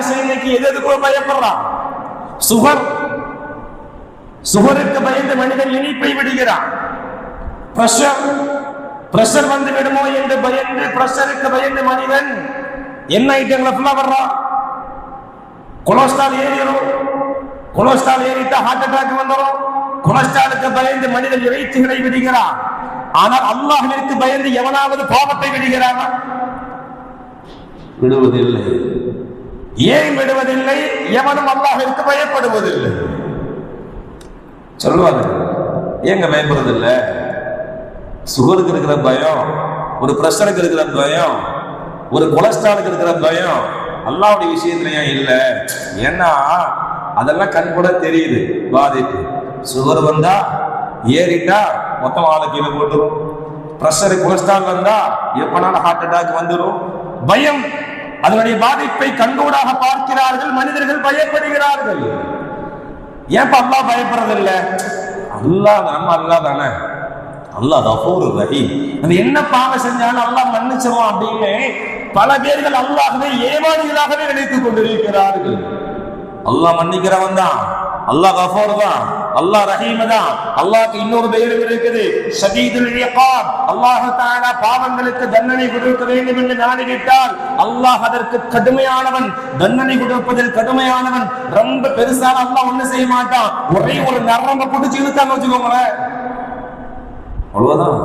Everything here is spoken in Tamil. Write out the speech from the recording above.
மனுஷன் இன்னைக்கு எதுக்கோ பயப்படுறான். சுகருக்கு பயந்து மனிதன் இனிப்பை விடுகிறான். பிரஷர் வந்து விடுமோ என்று பயந்து பிரஷருக்கு பயந்து மனிதன் என்ன ஐட்டங்களை ஃபுல்லா வர்றான். கொலஸ்ட்ரால் ஏறிடும். கொலஸ்ட்ரால் ஏறிட்டா ஹார்ட் அட்டாக் வந்துடும். கொலஸ்ட்ராலுக்கு பயந்து மனிதன் இறைச்சிகளை விடுகிறான். ஆனால் அல்லாஹ்விற்கு பயந்து எவனாவது பாவத்தை விடுகிறானா? விடுவதில்லை. ஏன் விடுவதில்லை? எவனும் அல்லாஹ்விற்கு பயப்படுவதில்லை. சொல்லுவாங்க, ஏங்க பயப்படுறதில்லை? சுகருக்கு இருக்கிற பயம், ஒரு பிரஷருக்கு இருக்கிற பயம், ஒரு கொலஸ்ட்ராலுக்கு இருக்கிற பயம் அல்லாஹ்வுடைய விஷயத்துல ஏன் இல்லை? ஏன்னா அதெல்லாம் கண் கூட தெரியுது. பாதிப்பு சுகர் வந்தா ஏறிட்டா மொத்தம் ஆளை கீழே போட்டுரும். பிரஷர் கொலஸ்ட்ரால் வந்தா எப்பனாலும் ஹார்ட் அட்டாக் வந்துடும். பயம் அதனுடைய பாதிப்பை கண்கூடாக பார்க்கிறார்கள். மனிதர்கள் பயப்படுகிறார்கள். ஏன் அல்லாஹ் பயப்படுறதில்லை? அல்லாஹ் நம்ம அல்லாஹ் தானே, அல்லாஹ் கஃபூர் ரஹீம். அது என்ன பாவம் செஞ்சாலும் அல்லாஹ் மன்னிச்சிருவான் அப்படின்னு பல பேர்கள் அல்லாஹ்வை ஏமாளிகளாகவே நினைத்துக் கொண்டிருக்கிறார்கள். அல்லாஹ் மன்னிக்கிறவன் தான், அல்லாஹ் கஃபூர் தான், அல்லாஹ் ரஹீம் தான். அல்லாஹ்க்கு இன்னொரு பெயரும் இருக்குது, ஷதீதுல் இகாப். அல்லாஹ் தஆலா பாவங்களுக்கு தண்டனை கொடுக்க வேண்டும் என்று நாடிவிட்டால் அல்லாஹ் அதற்கு கடுமையானவன், தண்டனை கொடுப்பதில் கடுமையானவன். ரொம்ப பெருசான அல்லாஹ் ஒண்ணு செய்ய மாட்டான். ஒரே ஒரு நரம்ப பிடிச்சு இழுத்தாங்க வச்சுக்கோங்களேன், அவ்வளவுதான்.